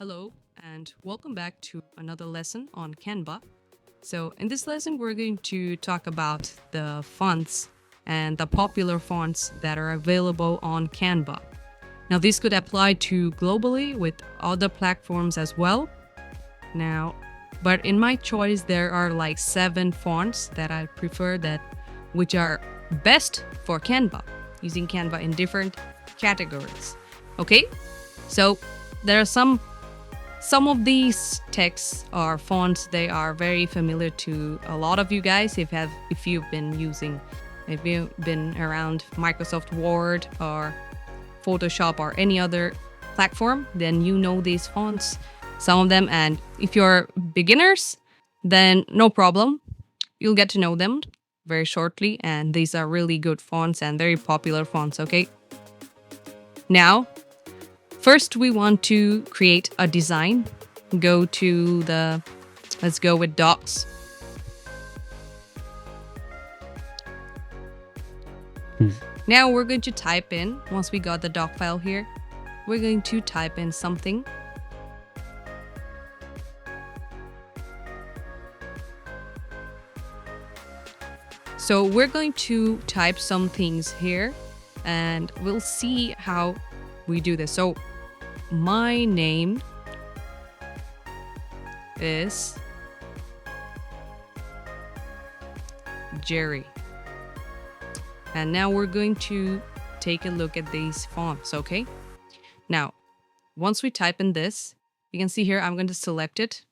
Hello and welcome back to another lesson on Canva. So in this lesson, we're going to talk about the fonts and the popular fonts that are available on Canva. Now this could apply to globally with other platforms as well. But in my choice, there are like 7 fonts that I prefer which are best for Canva, using Canva in different categories. Okay, so there are some of these texts or fonts. They are very familiar to a lot of you guys if you've been around Microsoft Word or Photoshop or any other platform, then you know these fonts, some of them. And if you're beginners, then no problem, you'll get to know them very shortly. And these are really good fonts and very popular fonts. Okay, now first, we want to create a design. Let's go with docs. Now we're going to type in, once we got the doc file here, we're going to type in something. So we're going to type some things here and we'll see how we do this. So my name is Jerry. And now we're going to take a look at these fonts, okay? Now, once we type in this, you can see here, I'm going to select it.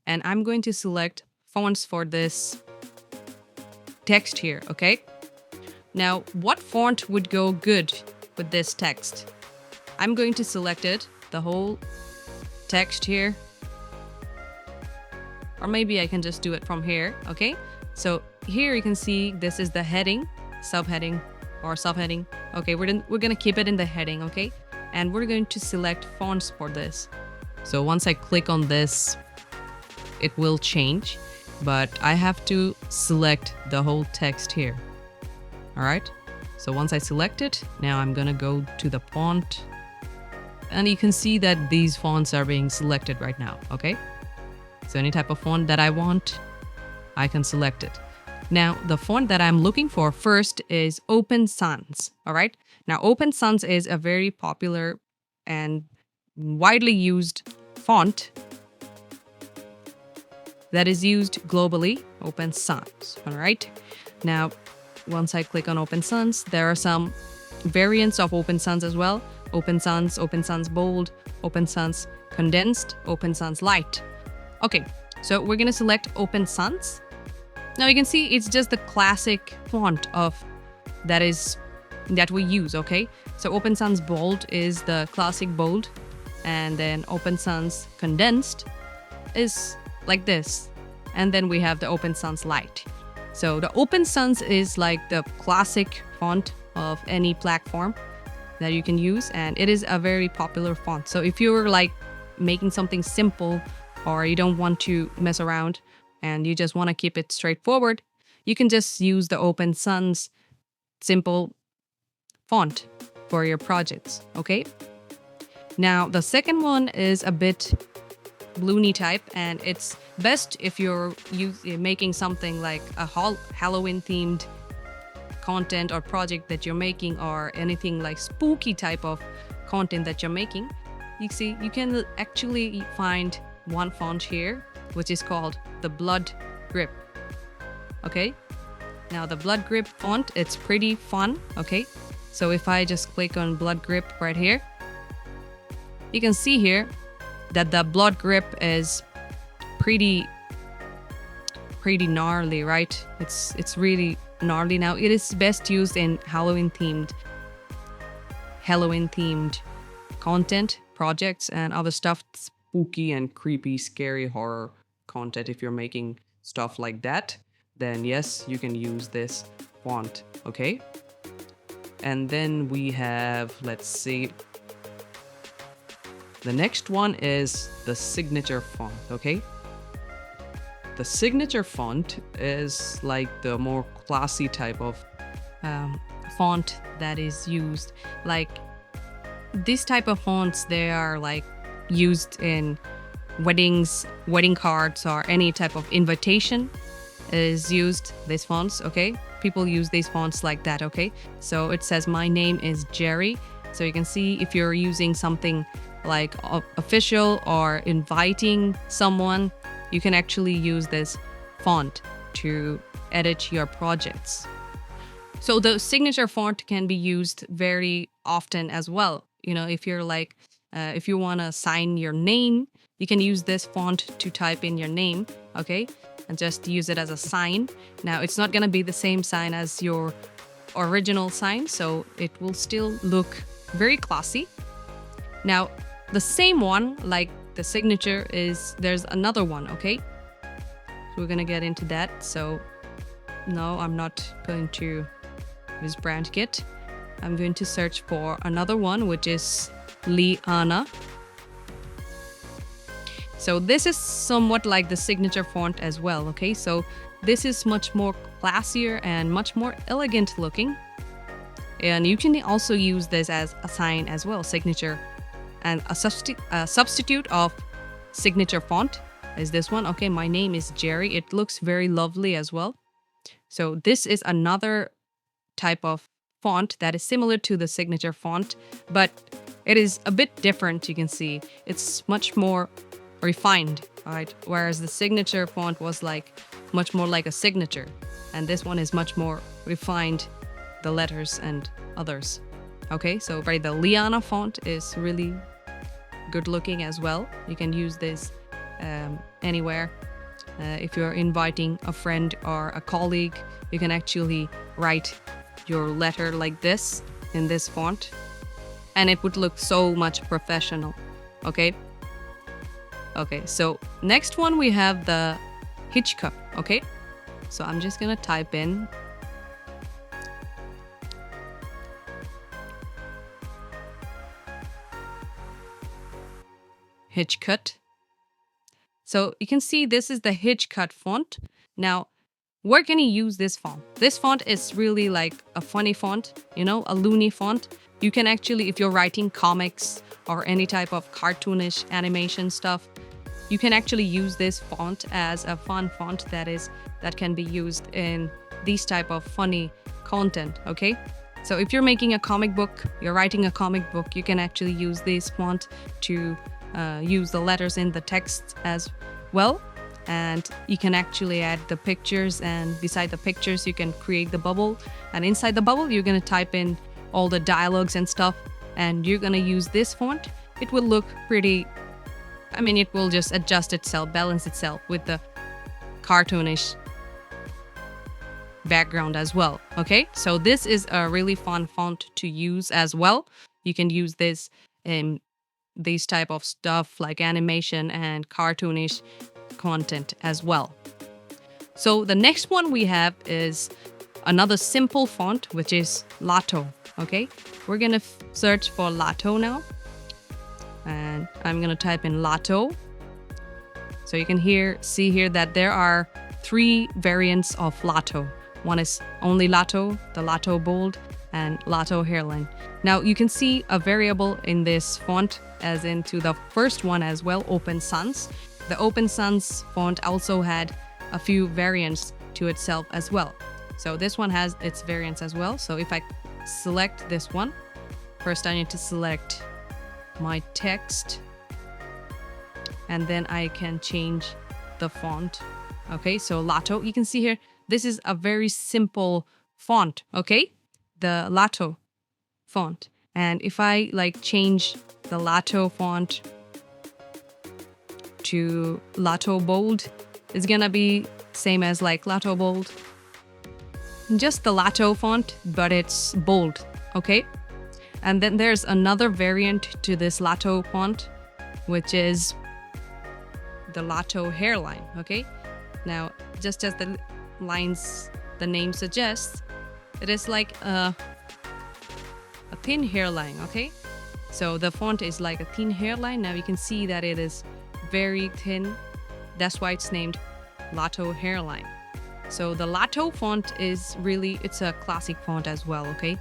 And I'm going to select fonts for this text here, okay? Now, what font would go good with this text? I'm going to select it, the whole text here. Or maybe I can just do it from here, okay? So here you can see this is the heading, subheading. Okay, we're gonna keep it in the heading, okay? And we're going to select fonts for this. So once I click on this, it will change, but I have to select the whole text here. All right, so once I select it, now I'm gonna go to the font. And you can see that these fonts are being selected right now, okay? So any type of font that I want, I can select it. Now, the font that I'm looking for first is Open Sans, all right? Now, Open Sans is a very popular and widely used font that is used globally, Open Sans, all right? Now, once I click on Open Sans, there are some variants of Open Sans as well. Open Sans Bold, Open Sans Condensed, Open Sans Light. Okay, so we're gonna select Open Sans. Now you can see it's just the classic font that we use, okay? So Open Sans Bold is the classic bold, and then Open Sans Condensed is like this. And then we have the Open Sans Light. So the Open Sans is like the classic font of any platform that you can use, and it is a very popular font. So if you're like making something simple or you don't want to mess around and you just want to keep it straightforward, you can just use the Open Sans simple font for your projects, okay? Now the second one is a bit balloony type, and it's best if you're making something like a Halloween themed content or project that you're making, or anything like spooky type of content that you're making. You see, you can actually find one font here, which is called the Blood Grip. Okay, now the Blood Grip font, it's pretty fun. Okay, so if I just click on Blood Grip right here, you can see here that the Blood Grip is pretty gnarly, right? It's really gnarly. Now it is best used in Halloween themed content, projects, and other stuff, spooky and creepy, scary horror content. If you're making stuff like that, then yes, you can use this font, okay? And then we have, let's see, the next one is the signature font, okay? The signature font is like the more classy type of font that is used. Like this type of fonts, they are like used in weddings, wedding cards, or any type of invitation is used, these fonts, okay? People use these fonts like that, okay? So it says my name is Jerry. So you can see if you're using something like official or inviting someone, you can actually use this font to edit your projects. So the signature font can be used very often as well. You know, if you're like, if you want to sign your name, you can use this font to type in your name, okay? And just use it as a sign. Now, it's not going to be the same sign as your original sign, so it will still look very classy. Now, the same one, like the signature, there's another one, okay? We're going to get into that. So, no, I'm not going to use brand kit. I'm going to search for another one, which is Liana. So this is somewhat like the signature font as well, okay? So this is much more classier and much more elegant looking. And you can also use this as a sign as well, signature. And a substitute of signature font is this one. Okay, my name is Jerry. It looks very lovely as well. So this is another type of font that is similar to the signature font, but it is a bit different. You can see it's much more refined, right? Whereas the signature font was like much more like a signature, and this one is much more refined, the letters and others. Okay, so the Liana font is really good looking as well. You can use this anywhere. If you're inviting a friend or a colleague, you can actually write your letter like this in this font, and it would look so much professional. Okay, so next one we have the Hitchcock. Okay, so I'm just gonna type in Hitchcock. So you can see this is the Hitchcock font. Now, where can you use this font? This font is really like a funny font, you know, a loony font. You can actually, if you're writing comics or any type of cartoonish animation stuff, you can actually use this font as a fun font that can be used in these type of funny content, okay? So if you're making a comic book, you're writing a comic book, you can actually use this font to use the letters in the text as well. And you can actually add the pictures, and beside the pictures you can create the bubble, and inside the bubble you're going to type in all the dialogues and stuff, and you're going to use this font. It will look pretty, I mean, it will just adjust itself, balance itself with the cartoonish background as well. Okay, so this is a really fun font to use as well. You can use this in these type of stuff like animation and cartoonish content as well. So the next one we have is another simple font, which is Lato. Okay, we're gonna search for Lato now, and I'm gonna type in Lato. So you can see here that there are 3 variants of Lato. One is only Lato, the Lato bold, and Lato hairline. Now you can see a variable in this font as into the first one as well, Open Sans. The Open Sans font also had a few variants to itself as well. So this one has its variants as well. So if I select this one, first I need to select my text, and then I can change the font. Okay, so Lato, you can see here, this is a very simple font, okay? The Lato font. And if I like change the Lato font to Lato bold, it's gonna be same as like Lato bold, just the Lato font, but it's bold, okay? And then there's another variant to this Lato font, which is the Lato hairline, okay? Now, just as the name suggests, it is like a thin hairline, okay? So the font is like a thin hairline. Now you can see that it is very thin. That's why it's named Lato hairline. So the Lato font is really, it's a classic font as well, okay?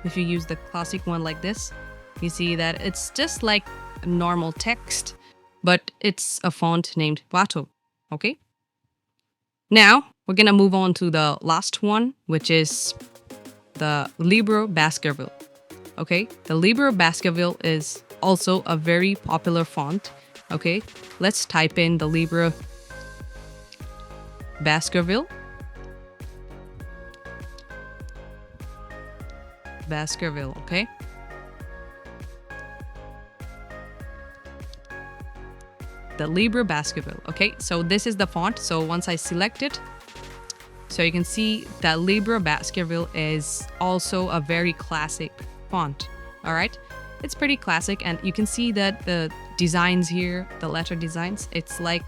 If you use the classic one like this, you see that it's just like normal text, but it's a font named Vato. Okay. Now we're gonna move on to the last one, which is the Libro Baskerville. Okay, the Libro Baskerville is also a very popular font. Okay, let's type in the Libro Baskerville. Baskerville, okay? The Libro Baskerville, okay? So this is the font. So once I select it, so you can see that Libro Baskerville is also a very classic font, all right? It's pretty classic, and you can see that the designs here, the letter designs, it's like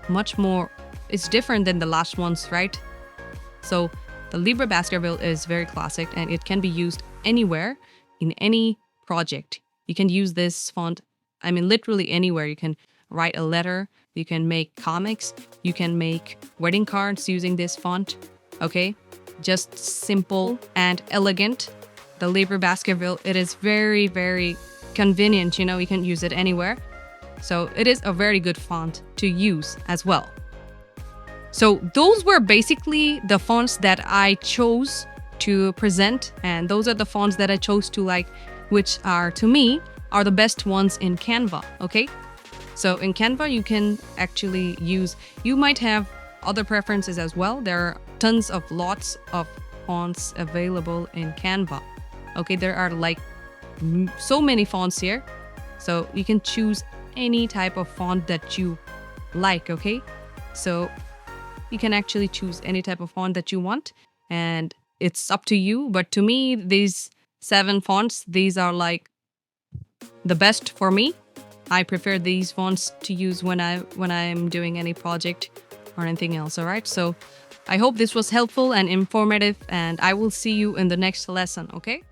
much more, it's different than the last ones, right? So the Libro Baskerville is very classic, and it can be used anywhere in any project. You can use this font, I mean, literally anywhere. You can write a letter, you can make comics, you can make wedding cards using this font, okay? Just simple and elegant. The Libro Baskerville, it is very, very convenient, you know, you can use it anywhere. So it is a very good font to use as well. So those were basically the fonts that I chose to present, and those are the fonts that I chose to like, which are, to me, are the best ones in Canva, okay? So in Canva, you can actually use, you might have other preferences as well. There are lots of fonts available in Canva. Okay, there are like so many fonts here. So you can choose any type of font that you like, okay? So you can actually choose any type of font that you want, and it's up to you. But to me, these 7 fonts, these are like the best for me. I prefer these fonts to use when I'm doing any project or anything else, all right? So I hope this was helpful and informative, and I will see you in the next lesson, okay?